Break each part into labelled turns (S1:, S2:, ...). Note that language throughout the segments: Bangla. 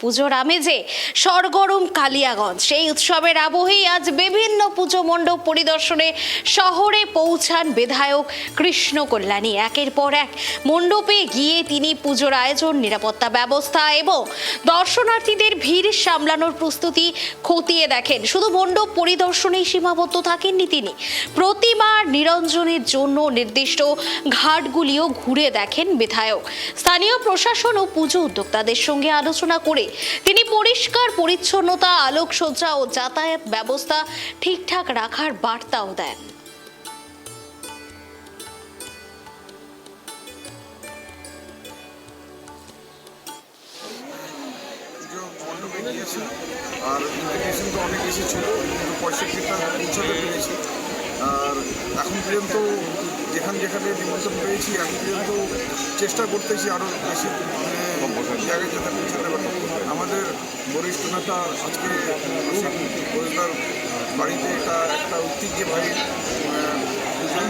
S1: পুজোর আমেজে সরগরম কালিয়াগঞ্জ। সেই উৎসবের আবহেই আজ বিভিন্ন পুজো মণ্ডপ পরিদর্শনে শহরে পৌঁছান বিধায়ক কৃষ্ণ কল্যাণী। একের পর এক মণ্ডপে গিয়ে তিনি পুজোর আয়োজন, নিরাপত্তা ব্যবস্থা এবং দর্শনার্থীদের ভিড় সামলানোর প্রস্তুতি খতিয়ে দেখেন। শুধু মণ্ডপ পরিদর্শনেই সীমাবদ্ধ থাকেননি তিনি, প্রতিমার নিরঞ্জনের জন্য নির্দিষ্ট ঘাটগুলিও ঘুরে দেখেন বিধায়ক। স্থানীয় প্রশাসন ও পুজো উদ্যোক্তাদের সঙ্গে আলোচনা করে তিনি পরিষ্কার পরিচ্ছন্নতা, আলোকসজ্জা ও যাতায়াত ব্যবস্থা ঠিকঠাক রাখার বার্তাও দেন।
S2: আর ইনভিটেশন তো অনেক এসেছিল, কিন্তু 65টা পৌঁছাতে পেরেছি। আর এখন পর্যন্ত যেখানে নিমন্ত্রণ পেয়েছি, এখন পর্যন্ত চেষ্টা করতেছি আরও বেশি জায়গায় যাতে পৌঁছাতে পারি। আমাদের বরিষ্ঠ নেতা আজকে পরিষ্কার বাড়িতে এটা একটা ঐতিহ্যবাহী পুজো।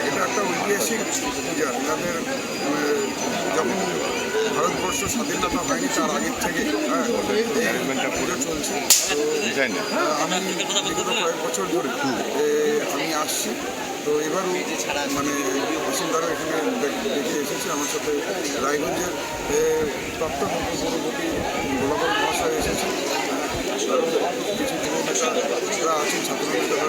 S2: এটা একটা ঐতিহাসিক পূজা। এনাদের যখন ভারতবর্ষ স্বাধীনতা হয়নি তার আগের থেকে পুজো চলছে। আমি বিগত কয়েক বছর ধরে আমি আসছি। তো এবারও মানে বাসিন্দারা এখানে দেখে এসেছে। আমার সাথে রায়গঞ্জের প্রাক্তন পূর্ববর্তী গোলাপল মহাশয় এসেছে, কিছু যুব নেতারা আছেন, ছাত্র নেতারা